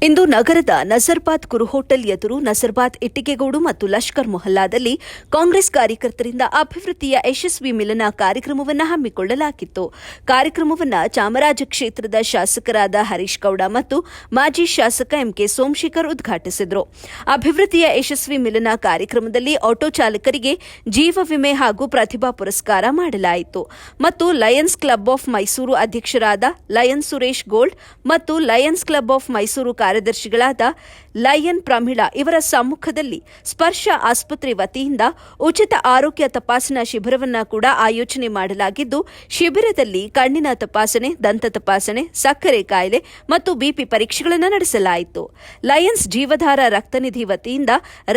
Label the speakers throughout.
Speaker 1: ಇಂದು ನಗರದ ನಜರ್ಬಾದ್ ಕುರು ಹೋಟೆಲ್ ಎದುರು ನಜರ್ಬಾದ್ ಇಟ್ಟಿಗೆಗೂಡು ಮತ್ತು ಲಷ್ಕರ್ ಮೊಹಲ್ಲಾದಲ್ಲಿ ಕಾಂಗ್ರೆಸ್ ಕಾರ್ಯಕರ್ತರಿಂದ ಅಭಿವೃದ್ಧಿಯ ಯಶಸ್ವಿ ಮಿಲನ ಕಾರ್ಯಕ್ರಮವನ್ನು ಹಮ್ಮಿಕೊಳ್ಳಲಾಗಿತ್ತು. ಕಾರ್ಯಕ್ರಮವನ್ನು ಚಾಮರಾಜ ಕ್ಷೇತ್ರದ ಶಾಸಕರಾದ ಹರೀಶ್ ಗೌಡ ಮತ್ತು ಮಾಜಿ ಶಾಸಕ ಎಂಕೆ ಸೋಮಶೇಖರ್ ಉದ್ಘಾಟಿಸಿದರು. ಅಭಿವೃದ್ಧಿಯ ಯಶಸ್ವಿ ಮಿಲನ ಕಾರ್ಯಕ್ರಮದಲ್ಲಿ ಆಟೋ ಚಾಲಕರಿಗೆ ಜೀವ ವಿಮೆ ಹಾಗೂ ಪ್ರತಿಭಾ ಪುರಸ್ಕಾರ ಮಾಡಲಾಯಿತು ಮತ್ತು ಲಯನ್ಸ್ ಕ್ಲಬ್ ಆಫ್ ಮೈಸೂರು ಅಧ್ಯಕ್ಷರಾದ ಲಯನ್ ಸುರೇಶ್ ಗೋಲ್ಡ್ ಮತ್ತು ಲಯನ್ಸ್ ಕ್ಲಬ್ ಆಫ್ ಮೈಸೂರು ಕಾರ್ಯದರ್ಶಿಗಳಾದ ಲಯನ್ ಪ್ರಮೀಳಾ ಇವರ ಸಮ್ಮುಖದಲ್ಲಿ ಸ್ಪರ್ಶ ಆಸ್ಪತ್ರೆ ವತಿಯಿಂದ ಉಚಿತ ಆರೋಗ್ಯ ತಪಾಸಣಾ ಶಿಬಿರವನ್ನು ಕೂಡ ಆಯೋಜನೆ ಮಾಡಲಾಗಿದ್ದು, ಶಿಬಿರದಲ್ಲಿ ಕಣ್ಣಿನ ತಪಾಸಣೆ, ದಂತ ತಪಾಸಣೆ, ಸಕ್ಕರೆ ಕಾಯಿಲೆ ಮತ್ತು ಬಿಪಿ ಪರೀಕ್ಷೆಗಳನ್ನು ನಡೆಸಲಾಯಿತು. ಲಯನ್ಸ್ ಜೀವಧಾರ ರಕ್ತನಿಧಿ ವತಿಯಿಂದ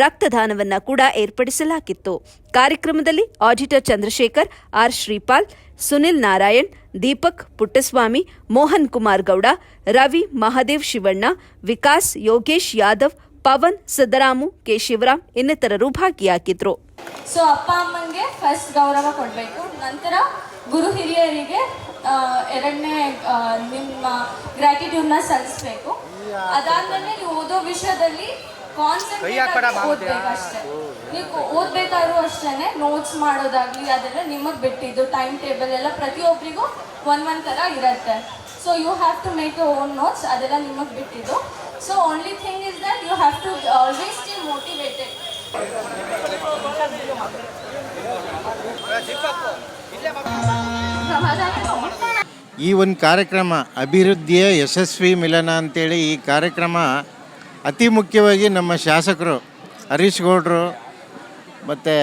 Speaker 1: ರಕ್ತದಾನವನ್ನು ಕೂಡ ಏರ್ಪಡಿಸಲಾಗಿತ್ತು. ಕಾರ್ಯಕ್ರಮದಲ್ಲಿ auditor Chandrashekar, R Shripal, Sunil Narayan, Deepak Puttaswamy, Mohan Kumar Gowda, Ravi, Mahadev Shivanna, Vikas, Yogesh Yadav, Pavan, Siddaramu, K Shivaram ಇನ್ನಿತರರು ಭಾಗಿಯಾಗಿದ್ರು.
Speaker 2: ಸೊ ಅಪ್ಪ ಅಮ್ಮಂಗೆ ಫಸ್ಟ್ ಗೌರವ ಕೊಡಬೇಕು, ನಂತರ ಗುರು ಹಿರಿಯರಿಗೆ ಎರಡನೇ ನಿಮ್ಮ ಗ್ರ್ಯಾಟಿಟ್ಯೂಡ್ನ ಸಲ್ಲಿಸಬೇಕು. ಅದಾದ್ಮೇಲೆ ನೀವು ಓದೋ ವಿಷಯದಲ್ಲಿ ಕಾನ್ಸಂಟ್ರೇಟ್ ಓದ್ಬೇಕಷ್ಟೇ. ನೀವು ಓದ್ಬೇಕಾದ್ರೂ ಅಷ್ಟೇ ನೋಟ್ಸ್ ಮಾಡೋದಾಗ್ಲಿ ಅದೆಲ್ಲ ನಿಮಗೆ ಬಿಟ್ಟಿದ್ದು. ಟೈಮ್ ಟೇಬಲ್ ಎಲ್ಲ ಪ್ರತಿಯೊಬ್ಬರಿಗೂ ಒಂದೊಂದು ಥರ ಇರುತ್ತೆ. So you have to make your own notes, ಅದೆಲ್ಲ ನಿಮಗೆ ಬಿಟ್ಟಿದ್ದು. So only thing is that you have to always stay motivated.
Speaker 3: ಈ ಒಂದು ಕಾರ್ಯಕ್ರಮ ಅಭಿವೃದ್ಧಿಯ ಯಶಸ್ವಿ ಮಿಲನ ಅಂತೇಳಿ ಈ ಕಾರ್ಯಕ್ರಮ ಅತಿ ಮುಖ್ಯವಾಗಿ ನಮ್ಮ ಶಾಸಕರು ಹರೀಶ್ ಗೌಡರು ಮತ್ತು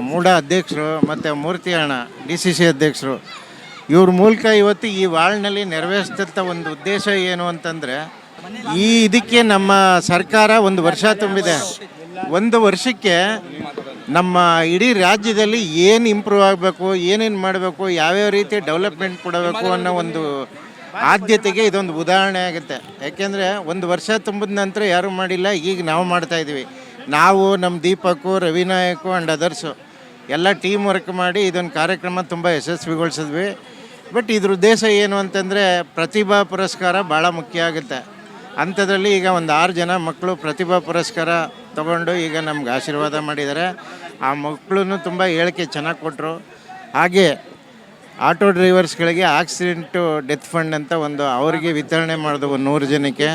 Speaker 3: ಮೂಡ ಅಧ್ಯಕ್ಷರು ಮತ್ತು ಮೂರ್ತಿ ಅಣ್ಣ DCC ಅಧ್ಯಕ್ಷರು ಇವ್ರ ಮೂಲಕ ಇವತ್ತು ಈ ವಾರ್ಡ್ನಲ್ಲಿ ನೆರವೇರಿಸಿದಂಥ ಒಂದು ಉದ್ದೇಶ ಏನು ಅಂತಂದರೆ, ಇದಕ್ಕೆ ನಮ್ಮ ಸರ್ಕಾರ ಒಂದು ವರ್ಷ ತುಂಬಿದೆ. ಒಂದು ವರ್ಷಕ್ಕೆ ನಮ್ಮ ಇಡೀ ರಾಜ್ಯದಲ್ಲಿ ಏನು ಇಂಪ್ರೂವ್ ಆಗಬೇಕು, ಏನೇನು ಮಾಡಬೇಕು, ಯಾವ್ಯಾವ ರೀತಿ ಡೆವಲಪ್ಮೆಂಟ್ ಕೊಡಬೇಕು ಅನ್ನೋ ಒಂದು ಆದ್ಯತೆಗೆ ಇದೊಂದು ಉದಾಹರಣೆ ಆಗುತ್ತೆ. ಯಾಕೆಂದರೆ ಒಂದು ವರ್ಷ ತುಂಬಿದ ನಂತರ ಯಾರೂ ಮಾಡಿಲ್ಲ, ಈಗ ನಾವು ಮಾಡ್ತಾಯಿದ್ದೀವಿ. ನಾವು ನಮ್ಮ ದೀಪಕ್ಕು, ರವಿನಾಯಕು ಆ್ಯಂಡ್ ಅದರ್ಸು ಎಲ್ಲ ಟೀಮ್ ವರ್ಕ್ ಮಾಡಿ ಇದೊಂದು ಕಾರ್ಯಕ್ರಮ ತುಂಬ ಯಶಸ್ವಿಗೊಳಿಸಿದ್ವಿ. ಬಟ್ ಇದ್ರ ಉದ್ದೇಶ ಏನು ಅಂತಂದರೆ, ಪ್ರತಿಭಾ ಪುರಸ್ಕಾರ ಭಾಳ ಮುಖ್ಯ ಆಗುತ್ತೆ. ಅಂಥದ್ರಲ್ಲಿ ಈಗ ಒಂದು 6 ಜನ ಮಕ್ಕಳು ಪ್ರತಿಭಾ ಪುರಸ್ಕಾರ ತಗೊಂಡು ಈಗ ನಮ್ಗೆ ಆಶೀರ್ವಾದ ಮಾಡಿದ್ದಾರೆ. ಆ ಮಕ್ಕಳು ತುಂಬ ಹೇಳಿಕೆ ಚೆನ್ನಾಗಿ ಕೊಟ್ಟರು. ಹಾಗೆ ಆಟೋ ಡ್ರೈವರ್ಸ್ಗಳಿಗೆ ಆಕ್ಸಿಡೆಂಟು ಡೆತ್ ಫಂಡ್ ಅಂತ ಒಂದು ಅವರಿಗೆ ವಿತರಣೆ ಮಾಡಿದವು 100 ಜನಕ್ಕೆ.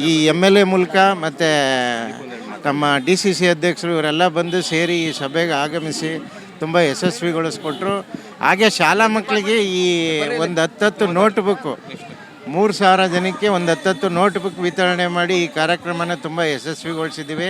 Speaker 3: ಈ MLA ಮೂಲಕ ಮತ್ತು ತಮ್ಮ DCC ಅಧ್ಯಕ್ಷರು ಇವರೆಲ್ಲ ಬಂದು ಸೇರಿ ಈ ಸಭೆಗೆ ಆಗಮಿಸಿ ತುಂಬ ಯಶಸ್ವಿಗೊಳಿಸ್ಕೊಟ್ರು. ಹಾಗೆ ಶಾಲಾ ಮಕ್ಕಳಿಗೆ ಈ ಒಂದು 10 ನೋಟ್ ಬುಕ್ಕು 3,000 ಜನಕ್ಕೆ ಒಂದು 10 ನೋಟ್ ಬುಕ್ ವಿತರಣೆ ಮಾಡಿ ಈ ಕಾರ್ಯಕ್ರಮನ ತುಂಬ ಯಶಸ್ವಿಗೊಳಿಸಿದ್ದೀವಿ.